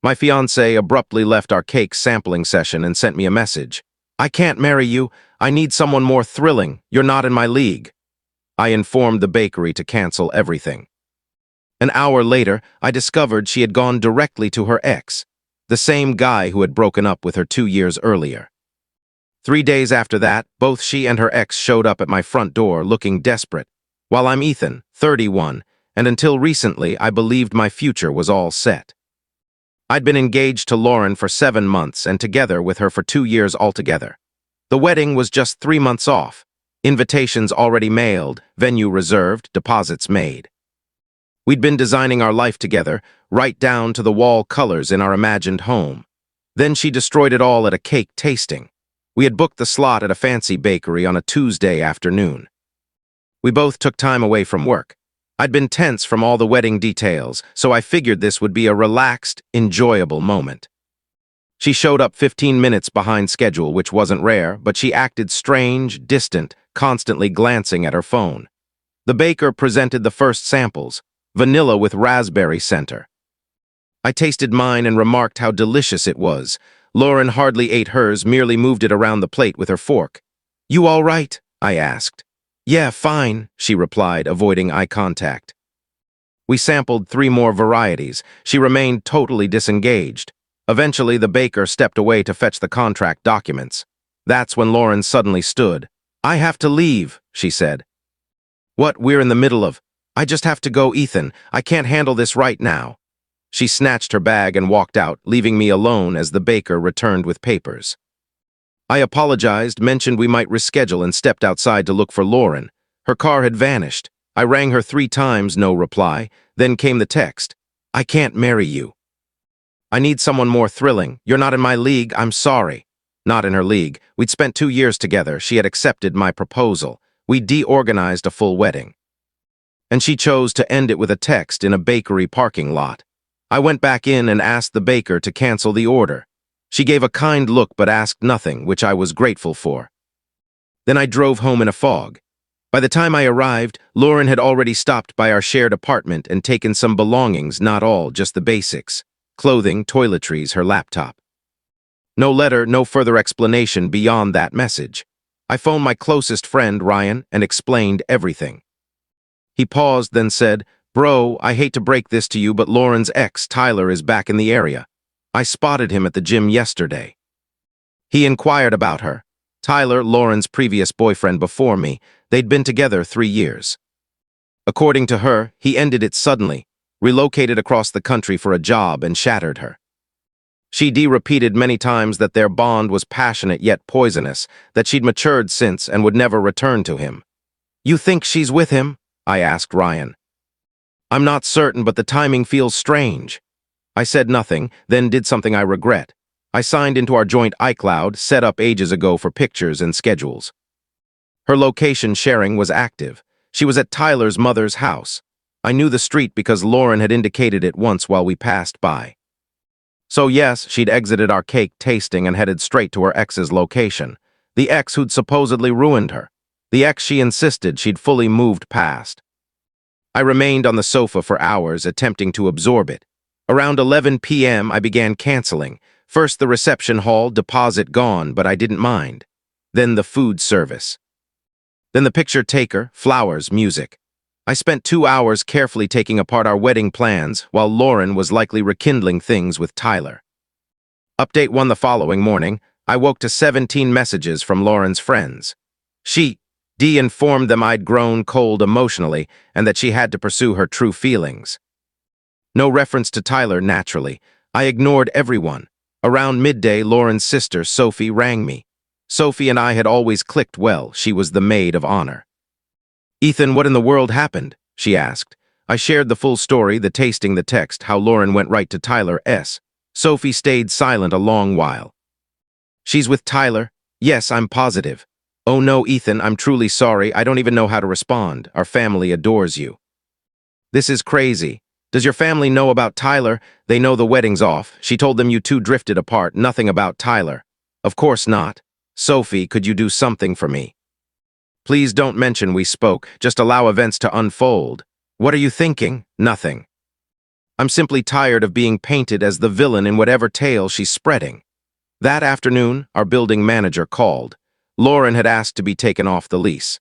My fiancée abruptly left our cake sampling session and sent me a message. "I can't marry you. I need someone more thrilling. You're not in my league." I informed the bakery to cancel everything. An hour later, I discovered she had gone directly to her ex, the same guy who had broken up with her 2 years earlier. 3 days after that, both she and her ex showed up at my front door looking desperate, while I'm Ethan, 31, and until recently I believed my future was all set. I'd been engaged to Lauren for 7 months and together with her for 2 years altogether. The wedding was just 3 months off. Invitations already mailed, venue reserved, deposits made. We'd been designing our life together, right down to the wall colors in our imagined home. Then she destroyed it all at a cake tasting. We had booked the slot at a fancy bakery on a Tuesday afternoon. We both took time away from work. I'd been tense from all the wedding details, so I figured this would be a relaxed, enjoyable moment. She showed up 15 minutes behind schedule, which wasn't rare, but she acted strange, distant, constantly glancing at her phone. The baker presented the first samples, vanilla with raspberry center. I tasted mine and remarked how delicious it was. Lauren hardly ate hers, merely moved it around the plate with her fork. "You all right?" I asked. "Yeah, fine," she replied, avoiding eye contact. We sampled 3 more varieties. She remained totally disengaged. Eventually, the baker stepped away to fetch the contract documents. That's when Lauren suddenly stood. "I have to leave," she said. "What, we're in the middle of—" "I just have to go, Ethan. I can't handle this right now." She snatched her bag and walked out, leaving me alone as the baker returned with papers. I apologized, mentioned we might reschedule, and stepped outside to look for Lauren. Her car had vanished. I rang her 3 times, no reply. Then came the text. "I can't marry you. I need someone more thrilling. You're not in my league. I'm sorry." Not in her league. We'd spent 2 years together. She had accepted my proposal. We de-organized a full wedding. And she chose to end it with a text in a bakery parking lot. I went back in and asked the baker to cancel the order. She gave a kind look but asked nothing, which I was grateful for. Then I drove home in a fog. By the time I arrived, Lauren had already stopped by our shared apartment and taken some belongings, not all, just the basics. Clothing, toiletries, her laptop. No letter, no further explanation beyond that message. I phoned my closest friend, Ryan, and explained everything. He paused, then said, "Bro, I hate to break this to you, but Lauren's ex, Tyler, is back in the area. I spotted him at the gym yesterday." He inquired about her. Tyler, Lauren's previous boyfriend before me, they'd been together 3 years. According to her, he ended it suddenly, relocated across the country for a job, and shattered her. She repeated many times that their bond was passionate yet poisonous, that she'd matured since and would never return to him. "You think she's with him?" I asked Ryan. "I'm not certain, but the timing feels strange." I said nothing, then did something I regret. I signed into our joint iCloud, set up ages ago for pictures and schedules. Her location sharing was active. She was at Tyler's mother's house. I knew the street because Lauren had indicated it once while we passed by. So yes, she'd exited our cake tasting and headed straight to her ex's location. The ex who'd supposedly ruined her. The ex she insisted she'd fully moved past. I remained on the sofa for hours, attempting to absorb it. Around 11 p.m., I began canceling. First the reception hall, deposit gone, but I didn't mind. Then the food service. Then the picture taker, flowers, music. I spent 2 hours carefully taking apart our wedding plans, while Lauren was likely rekindling things with Tyler. Update 1 the following morning, I woke to 17 messages from Lauren's friends. She informed them I'd grown cold emotionally and that she had to pursue her true feelings. No reference to Tyler, naturally. I ignored everyone. Around midday, Lauren's sister, Sophie, rang me. Sophie and I had always clicked well. She was the maid of honor. "Ethan, what in the world happened?" she asked. I shared the full story, the tasting, the text, how Lauren went right to Tyler's. Sophie stayed silent a long while. "She's with Tyler? Yes, I'm positive." "Oh no, Ethan, I'm truly sorry. I don't even know how to respond. Our family adores you." "This is crazy. Does your family know about Tyler?" "They know the wedding's off. She told them you two drifted apart. Nothing about Tyler." "Of course not." "Sophie, could you do something for me?" "Please don't mention we spoke. Just allow events to unfold." "What are you thinking?" "Nothing." I'm simply tired of being painted as the villain in whatever tale she's spreading. That afternoon, our building manager called. Lauren had asked to be taken off the lease.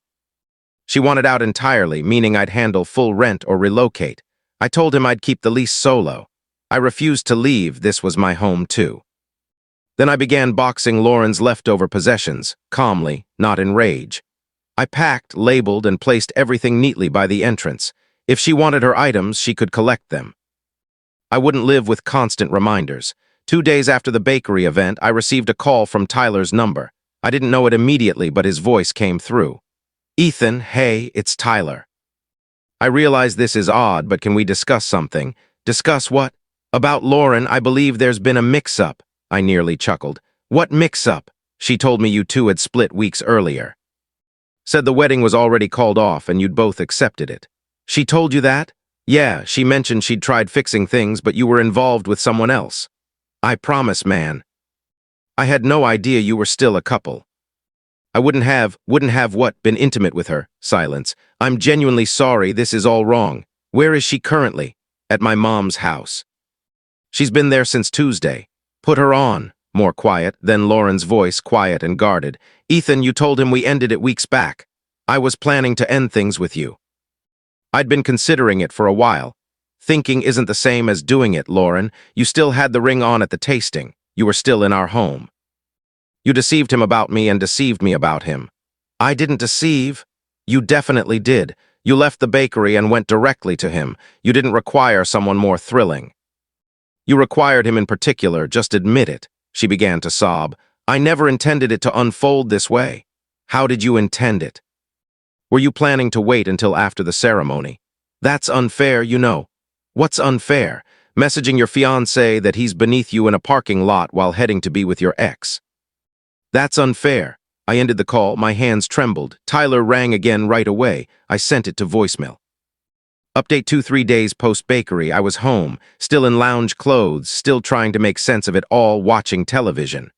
She wanted out entirely, meaning I'd handle full rent or relocate. I told him I'd keep the lease solo. I refused to leave, this was my home too. Then I began boxing Lauren's leftover possessions, calmly, not in rage. I packed, labeled, and placed everything neatly by the entrance. If she wanted her items, she could collect them. I wouldn't live with constant reminders. 2 days after the bakery event, I received a call from Tyler's number. I didn't know it immediately, but his voice came through. "Ethan, hey, it's Tyler. I realize this is odd, but can we discuss something?" "Discuss what?" "About Lauren, I believe there's been a mix-up." I nearly chuckled. "What mix-up?" "She told me you two had split weeks earlier. Said the wedding was already called off and you'd both accepted it." "She told you that?" "Yeah, she mentioned she'd tried fixing things, but you were involved with someone else." "I promise, man. I had no idea you were still a couple." "I wouldn't have what, been intimate with her?" Silence. "I'm genuinely sorry, this is all wrong." "Where is she currently?" "At my mom's house." "She's been there since Tuesday." "Put her on." More quiet, then Lauren's voice, quiet and guarded. "Ethan, you told him we ended it weeks back. I was planning to end things with you." "I'd been considering it for a while." "Thinking isn't the same as doing it, Lauren. You still had the ring on at the tasting. You were still in our home. You deceived him about me and deceived me about him." "I didn't deceive." "You definitely did. You left the bakery and went directly to him. You didn't require someone more thrilling. You required him in particular, just admit it." She began to sob. "I never intended it to unfold this way." "How did you intend it?" "Were you planning to wait until after the ceremony?" "That's unfair, you know." "What's unfair?" "Messaging your fiancé that he's beneath you in a parking lot while heading to be with your ex." "That's unfair." I ended the call, my hands trembled. Tyler rang again right away. I sent it to voicemail. Update 2-3 days post-bakery, I was home, still in lounge clothes, still trying to make sense of it all, watching television.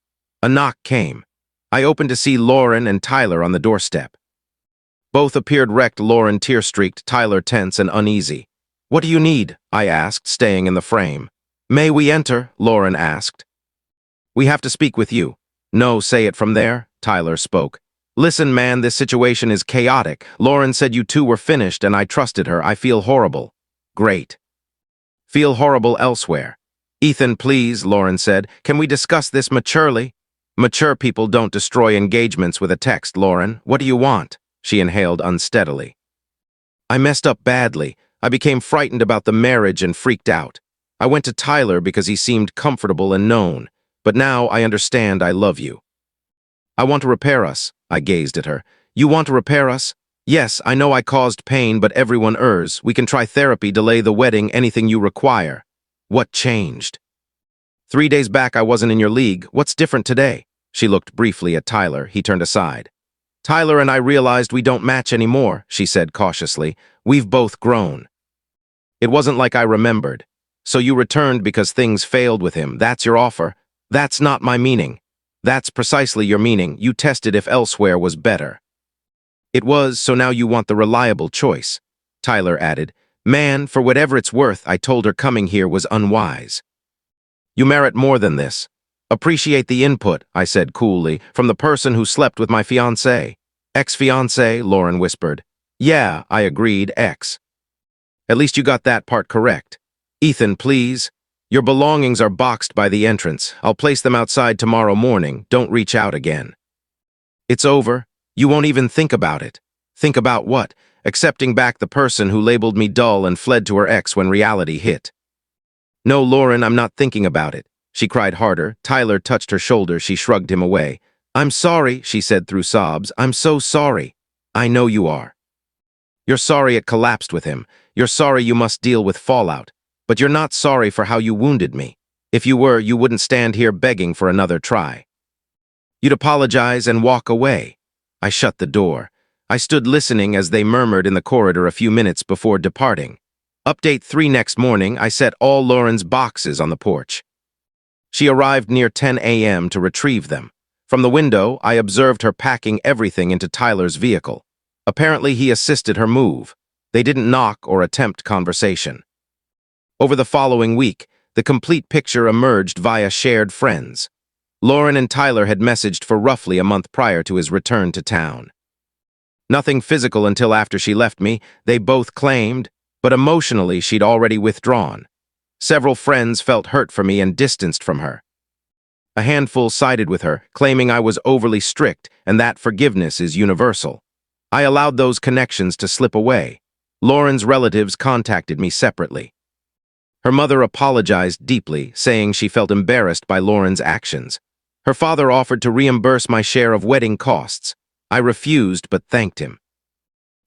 A knock came. I opened to see Lauren and Tyler on the doorstep. Both appeared wrecked, Lauren tear-streaked, Tyler tense and uneasy. "What do you need?" I asked, staying in the frame. "May we enter?" Lauren asked. "We have to speak with you." "No, say it from there," Tyler spoke. "Listen, man, this situation is chaotic. Lauren said you two were finished and I trusted her. I feel horrible." "Great. Feel horrible elsewhere." "Ethan, please," Lauren said. "Can we discuss this maturely?" "Mature people don't destroy engagements with a text, Lauren. What do you want?" She inhaled unsteadily. "I messed up badly. I became frightened about the marriage and freaked out. I went to Tyler because he seemed comfortable and known. But now I understand I love you. I want to repair us." I gazed at her. "You want to repair us?" "Yes, I know I caused pain, but everyone errs. We can try therapy, delay the wedding, anything you require." "What changed?" 3 days back I wasn't in your league. What's different today?" She looked briefly at Tyler. He turned aside. "Tyler and I realized we don't match anymore," she said cautiously. "We've both grown." "It wasn't like I remembered." "So you returned because things failed with him. That's your offer?" "That's not my meaning." "That's precisely your meaning. You tested if elsewhere was better." "It was, so now you want the reliable choice." Tyler added, "Man, for whatever it's worth, I told her coming here was unwise." "You merit more than this." "Appreciate the input," I said coolly, "from the person who slept with my fiancé." "Ex-fiancé," Lauren whispered. "Yeah," I agreed, ex. "At least you got that part correct." "Ethan, please. Your belongings are boxed by the entrance. I'll place them outside tomorrow morning. Don't reach out again." "It's over. You won't even think about it." "Think about what?" "Accepting back the person who labeled me dull and fled to her ex when reality hit." "No, Lauren, I'm not thinking about it." She cried harder. Tyler touched her shoulder. She shrugged him away. "I'm sorry," she said through sobs. "I'm so sorry." "I know you are. You're sorry it collapsed with him. You're sorry you must deal with fallout. But you're not sorry for how you wounded me. If you were, you wouldn't stand here begging for another try. You'd apologize and walk away." I shut the door. I stood listening as they murmured in the corridor a few minutes before departing. Update 3 next morning, I set all Lauren's boxes on the porch. She arrived near 10 a.m. to retrieve them. From the window, I observed her packing everything into Tyler's vehicle. Apparently, he assisted her move. They didn't knock or attempt conversation. Over the following week, the complete picture emerged via shared friends. Lauren and Tyler had messaged for roughly a month prior to his return to town. Nothing physical until after she left me, they both claimed, but emotionally she'd already withdrawn. Several friends felt hurt for me and distanced from her. A handful sided with her, claiming I was overly strict and that forgiveness is universal. I allowed those connections to slip away. Lauren's relatives contacted me separately. Her mother apologized deeply, saying she felt embarrassed by Lauren's actions. Her father offered to reimburse my share of wedding costs. I refused but thanked him.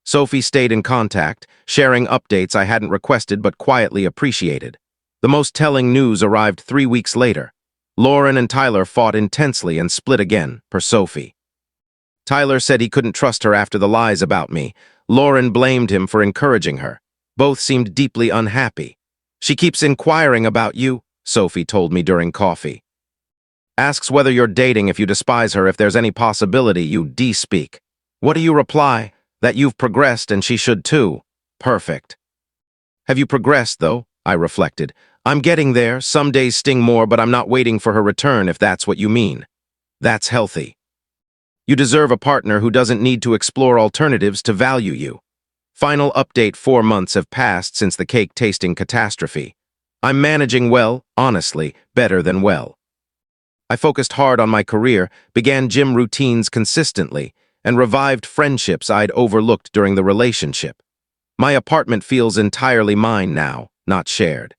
Sophie stayed in contact, sharing updates I hadn't requested but quietly appreciated. The most telling news arrived 3 weeks later. Lauren and Tyler fought intensely and split again, per Sophie. Tyler said he couldn't trust her after the lies about me. Lauren blamed him for encouraging her. Both seemed deeply unhappy. "She keeps inquiring about you," Sophie told me during coffee. "Asks whether you're dating if you despise her, if there's any possibility you de-speak. What do you reply? That you've progressed and she should too. Perfect." Have you progressed, though? I reflected. I'm getting there, some days sting more, but I'm not waiting for her return if that's what you mean. That's healthy. You deserve a partner who doesn't need to explore alternatives to value you. Final update: 4 months have passed since the cake tasting catastrophe. I'm managing well, honestly, better than well. I focused hard on my career, began gym routines consistently, and revived friendships I'd overlooked during the relationship. My apartment feels entirely mine now, not shared.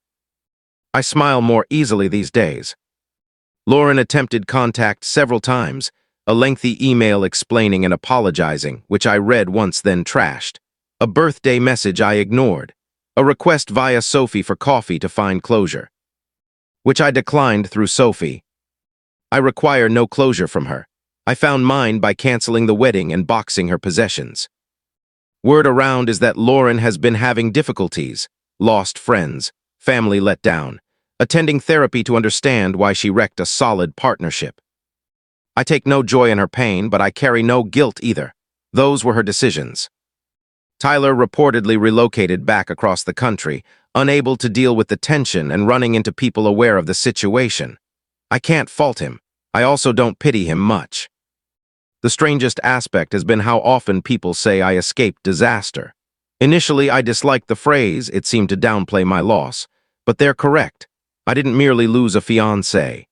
I smile more easily these days. Lauren attempted contact several times, a lengthy email explaining and apologizing, which I read once then trashed. A birthday message I ignored. A request via Sophie for coffee to find closure, which I declined through Sophie. I require no closure from her. I found mine by canceling the wedding and boxing her possessions. Word around is that Lauren has been having difficulties, lost friends, family let down, attending therapy to understand why she wrecked a solid partnership. I take no joy in her pain, but I carry no guilt either. Those were her decisions. Tyler reportedly relocated back across the country, unable to deal with the tension and running into people aware of the situation. I can't fault him. I also don't pity him much. The strangest aspect has been how often people say I escaped disaster. Initially, I disliked the phrase; it seemed to downplay my loss. But they're correct. I didn't merely lose a fiancé.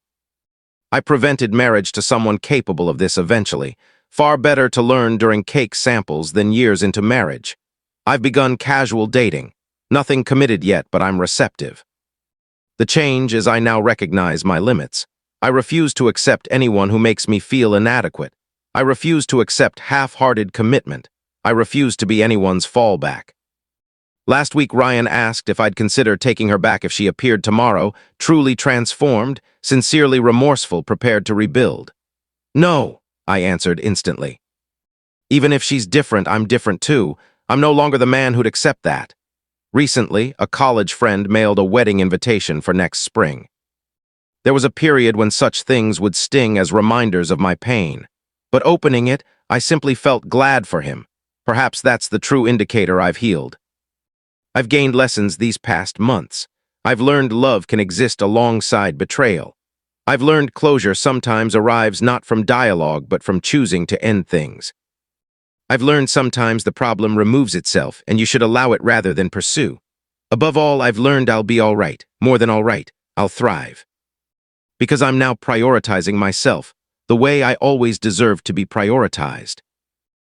I prevented marriage to someone capable of this eventually. Far better to learn during cake samples than years into marriage. I've begun casual dating. Nothing committed yet, but I'm receptive. The change is I now recognize my limits. I refuse to accept anyone who makes me feel inadequate. I refuse to accept half-hearted commitment. I refuse to be anyone's fallback. Last week, Ryan asked if I'd consider taking her back if she appeared tomorrow, truly transformed, sincerely remorseful, prepared to rebuild. No, I answered instantly. Even if she's different, I'm different too. I'm no longer the man who'd accept that. Recently, a college friend mailed a wedding invitation for next spring. There was a period when such things would sting as reminders of my pain. But opening it, I simply felt glad for him. Perhaps that's the true indicator I've healed. I've gained lessons these past months. I've learned love can exist alongside betrayal. I've learned closure sometimes arrives not from dialogue but from choosing to end things. I've learned sometimes the problem removes itself and you should allow it rather than pursue. Above all, I've learned I'll be all right. More than all right, I'll thrive. Because I'm now prioritizing myself, the way I always deserved to be prioritized.